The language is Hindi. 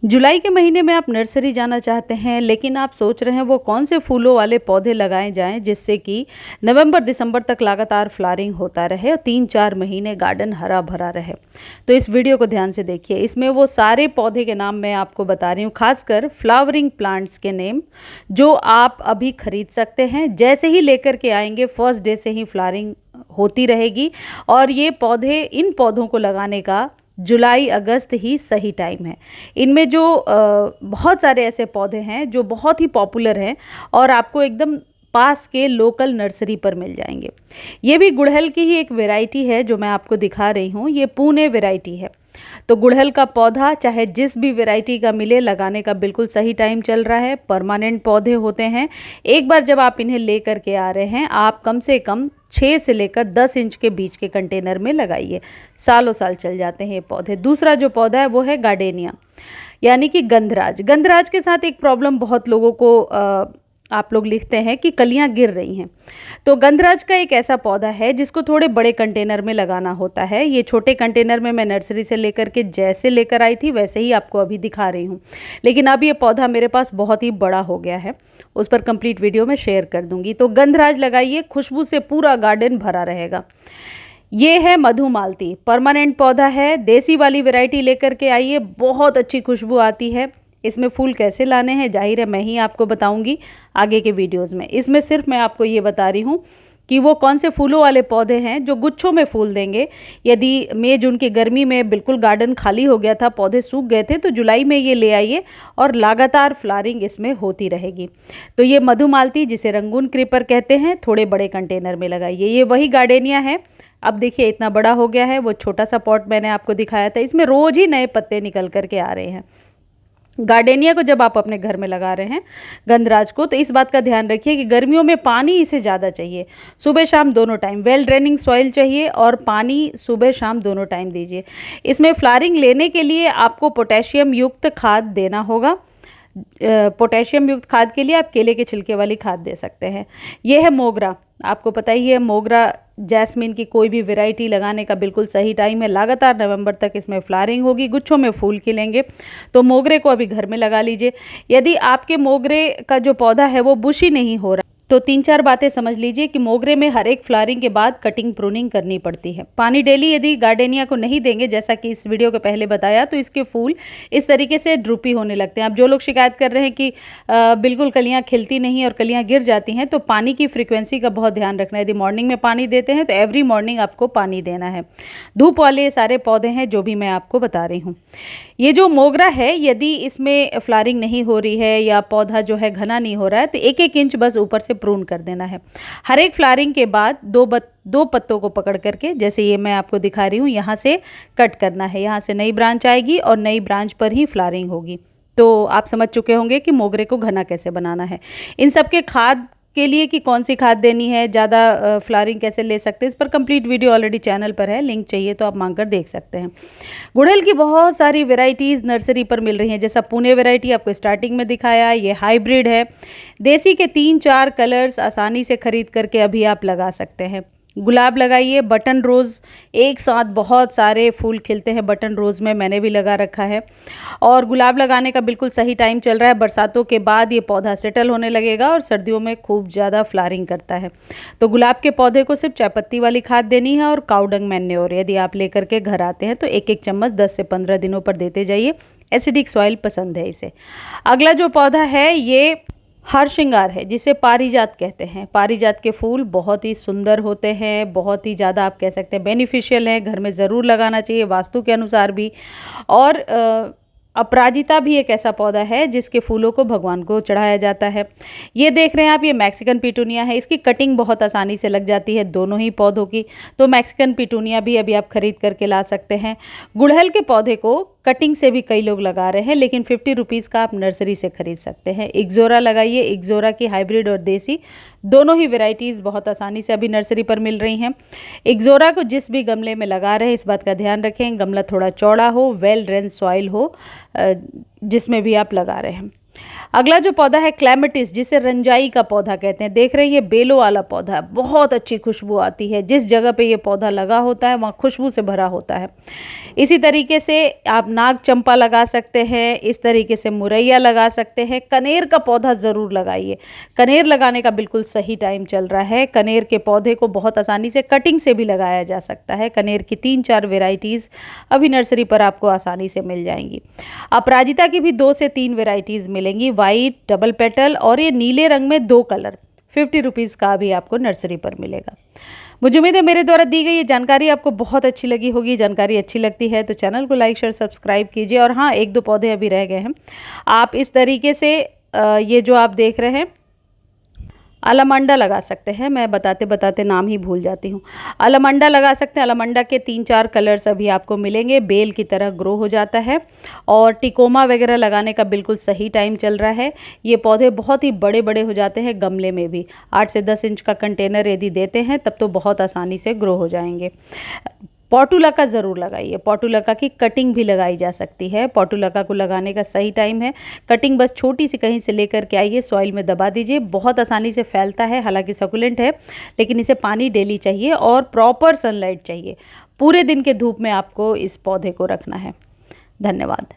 जुलाई के महीने में आप नर्सरी जाना चाहते हैं, लेकिन आप सोच रहे हैं वो कौन से फूलों वाले पौधे लगाए जाएं जिससे कि नवंबर दिसंबर तक लगातार फ्लावरिंग होता रहे और 3-4 महीने गार्डन हरा भरा रहे। तो इस वीडियो को ध्यान से देखिए। इसमें वो सारे पौधे के नाम मैं आपको बता रही हूँ, खासकर फ्लावरिंग प्लांट्स के नेम जो आप अभी खरीद सकते हैं। जैसे ही लेकर के आएंगे फर्स्ट डे से ही फ्लावरिंग होती रहेगी और ये पौधे, इन पौधों को लगाने का जुलाई अगस्त ही सही टाइम है। इनमें जो बहुत सारे ऐसे पौधे हैं जो बहुत ही पॉपुलर हैं और आपको एकदम पास के लोकल नर्सरी पर मिल जाएंगे। ये भी गुड़हल की ही एक वैरायटी है जो मैं आपको दिखा रही हूँ। ये पुणे वैरायटी है। तो गुड़हल का पौधा चाहे जिस भी वैरायटी का मिले, लगाने का बिल्कुल सही टाइम चल रहा है। परमानेंट पौधे होते हैं। एक बार जब आप इन्हें ले करके आ रहे हैं, आप कम से कम 6 से लेकर 10 इंच के बीच के कंटेनर में लगाइए। सालों साल चल जाते हैं ये पौधे। दूसरा जो पौधा है वो है गार्डेनिया, यानी कि गंधराज। गंधराज के साथ एक प्रॉब्लम बहुत लोगों को आप लोग लिखते हैं कि कलियां गिर रही हैं। तो गंधराज का एक ऐसा पौधा है जिसको थोड़े बड़े कंटेनर में लगाना होता है। ये छोटे कंटेनर में मैं नर्सरी से लेकर के जैसे लेकर आई थी वैसे ही आपको अभी दिखा रही हूँ, लेकिन अब ये पौधा मेरे पास बहुत ही बड़ा हो गया है। उस पर कंप्लीट वीडियो में शेयर कर दूंगी। तो गंधराज लगाइए, खुशबू से पूरा गार्डन भरा रहेगा। ये है मधुमालती, परमानेंट पौधा है। देसी वाली वैरायटी लेकर के आइए, बहुत अच्छी खुशबू आती है। इसमें फूल कैसे लाने हैं जाहिर है मैं ही आपको बताऊंगी आगे के वीडियोस में। इसमें सिर्फ मैं आपको ये बता रही हूँ कि वो कौन से फूलों वाले पौधे हैं जो गुच्छों में फूल देंगे। यदि मई जून की गर्मी में बिल्कुल गार्डन खाली हो गया था, पौधे सूख गए थे, तो जुलाई में ये ले आइए और लगातार फ्लावरिंग इसमें होती रहेगी। तो ये मधुमालती, जिसे रंगून क्रीपर कहते हैं, थोड़े बड़े कंटेनर में लगाइए। ये वही गार्डेनिया है। अब देखिए इतना बड़ा हो गया है। वो छोटा सा पॉट मैंने आपको दिखाया था, इसमें रोज़ ही नए पत्ते निकल करके आ रहे हैं। गार्डेनिया को जब आप अपने घर में लगा रहे हैं, गंधराज को, तो इस बात का ध्यान रखिए कि गर्मियों में पानी इसे ज़्यादा चाहिए, सुबह शाम दोनों टाइम। वेल ड्रेनिंग सॉइल चाहिए और पानी सुबह शाम दोनों टाइम दीजिए। इसमें फ्लावरिंग लेने के लिए आपको पोटेशियम युक्त खाद देना होगा। पोटेशियम युक्त खाद के लिए आप केले के छिलके वाली खाद दे सकते हैं। यह है मोगरा। आपको पता ही है, मोगरा जैस्मिन की कोई भी वैरायटी लगाने का बिल्कुल सही टाइम है। लगातार नवंबर तक इसमें फ्लावरिंग होगी, गुच्छों में फूल खिलेंगे। तो मोगरे को अभी घर में लगा लीजिए। यदि आपके मोगरे का जो पौधा है वो बुशी नहीं हो रहा, तो 3-4 बातें समझ लीजिए कि मोगरे में हर एक फ्लावरिंग के बाद कटिंग प्रूनिंग करनी पड़ती है। पानी डेली यदि गार्डेनिया को नहीं देंगे, जैसा कि इस वीडियो के पहले बताया, तो इसके फूल इस तरीके से ड्रूपी होने लगते हैं। अब जो लोग शिकायत कर रहे हैं कि बिल्कुल कलियां खिलती नहीं और कलियां गिर जाती हैं, तो पानी की फ्रीक्वेंसी का बहुत ध्यान रखना है। यदि मॉर्निंग में पानी देते हैं तो एवरी मॉर्निंग आपको पानी देना है। धूप वाले सारे पौधे हैं जो भी मैं आपको बता रही हूँ। ये जो मोगरा है, यदि इसमें फ्लावरिंग नहीं हो रही है या पौधा जो है घना नहीं हो रहा है, तो 1-1 इंच बस ऊपर से प्रून कर देना है। हर एक फ्लावरिंग के बाद दो पत्तों को पकड़ करके, जैसे ये मैं आपको दिखा रही हूँ, यहाँ से कट करना है। यहाँ से नई ब्रांच आएगी और नई ब्रांच पर ही फ्लावरिंग होगी। तो आप समझ चुके होंगे कि मोगरे को घना कैसे बनाना है। इन सब के खाद के लिए कि कौन सी खाद देनी है, ज़्यादा फ्लावरिंग कैसे ले सकते हैं, इस पर कंप्लीट वीडियो ऑलरेडी चैनल पर है। लिंक चाहिए तो आप मांग कर देख सकते हैं। गुड़हल की बहुत सारी वैरायटीज़ नर्सरी पर मिल रही हैं। जैसा पुणे वैरायटी आपको स्टार्टिंग में दिखाया, ये हाइब्रिड है। देसी के 3-4 कलर्स आसानी से खरीद करके अभी आप लगा सकते हैं। गुलाब लगाइए, बटन रोज़, एक साथ बहुत सारे फूल खिलते हैं बटन रोज़ में, मैंने भी लगा रखा है। और गुलाब लगाने का बिल्कुल सही टाइम चल रहा है। बरसातों के बाद ये पौधा सेटल होने लगेगा और सर्दियों में खूब ज़्यादा फ्लावरिंग करता है। तो गुलाब के पौधे को सिर्फ चायपत्ती वाली खाद देनी है और काउडंग मैन्योर यदि आप लेकर के घर आते हैं तो 1-1 चम्मच 10 से 15 दिनों पर देते जाइए। एसिडिक सॉइल पसंद है इसे। अगला जो पौधा है ये हार श्रृंगार है, जिसे पारिजात कहते हैं। पारिजात के फूल बहुत ही सुंदर होते हैं, बहुत ही ज़्यादा आप कह सकते हैं बेनिफिशियल है। घर में ज़रूर लगाना चाहिए वास्तु के अनुसार भी। और अपराजिता भी एक ऐसा पौधा है जिसके फूलों को भगवान को चढ़ाया जाता है। ये देख रहे हैं आप, ये मैक्सिकन पिटूनिया है। इसकी कटिंग बहुत आसानी से लग जाती है दोनों ही पौधों की। तो मैक्सिकन पिटूनिया भी अभी आप खरीद करके ला सकते हैं। गुड़हल के पौधे को कटिंग से भी कई लोग लगा रहे हैं, लेकिन 50 रुपीज़ का आप नर्सरी से खरीद सकते हैं। इक्ज़ोरा लगाइए। इक्ज़ोरा की हाइब्रिड और देसी दोनों ही वैरायटीज़ बहुत आसानी से अभी नर्सरी पर मिल रही हैं। इक्ज़ोरा को जिस भी गमले में लगा रहे हैं, इस बात का ध्यान रखें गमला थोड़ा चौड़ा हो, वेल ड्रेन सॉइल हो जिसमें भी आप लगा रहे हैं। अगला जो पौधा है क्लैमिटिस, जिसे रंजाई का पौधा कहते हैं। देख रहे हैं ये बेलों वाला पौधा है, बहुत अच्छी खुशबू आती है। जिस जगह पे ये पौधा लगा होता है वहाँ खुशबू से भरा होता है। इसी तरीके से आप नाग चंपा लगा सकते हैं, इस तरीके से मुरैया लगा सकते हैं। कनेर का पौधा ज़रूर लगाइए। कनेर लगाने का बिल्कुल सही टाइम चल रहा है। कनेर के पौधे को बहुत आसानी से कटिंग से भी लगाया जा सकता है। कनेर की 3-4 वेराइटीज़ अभी नर्सरी पर आपको आसानी से मिल जाएंगी। अपराजिता की भी 2 से 3 वेराइटीज़ मिलेंगी, वाइट, डबल पेटल और ये नीले रंग में 2 कलर। 50 रुपीज़ का भी आपको नर्सरी पर मिलेगा। मुझे उम्मीद है मेरे द्वारा दी गई ये जानकारी आपको बहुत अच्छी लगी होगी। जानकारी अच्छी लगती है तो चैनल को लाइक शेयर सब्सक्राइब कीजिए। और हाँ, 1-2 पौधे अभी रह गए हैं। आप इस तरीके से ये जो आप देख रहे हैं अलमंडा लगा सकते हैं। मैं बताते बताते नाम ही भूल जाती हूँ। अलमंडा लगा सकते हैं। अलमंडा के 3-4 कलर्स अभी आपको मिलेंगे, बेल की तरह ग्रो हो जाता है। और टिकोमा वगैरह लगाने का बिल्कुल सही टाइम चल रहा है। ये पौधे बहुत ही बड़े बड़े हो जाते हैं गमले में भी। 8 से 10 इंच का कंटेनर यदि देते हैं तब तो बहुत आसानी से ग्रो हो जाएंगे। पॉटुलका ज़रूर लगाइए। पॉटुलका की कटिंग भी लगाई जा सकती है। पॉटुलका को लगाने का सही टाइम है। कटिंग बस छोटी सी कहीं से लेकर के आइए, सॉइल में दबा दीजिए, बहुत आसानी से फैलता है। हालांकि सकुलेंट है लेकिन इसे पानी डेली चाहिए और प्रॉपर सनलाइट चाहिए। पूरे दिन के धूप में आपको इस पौधे को रखना है। धन्यवाद।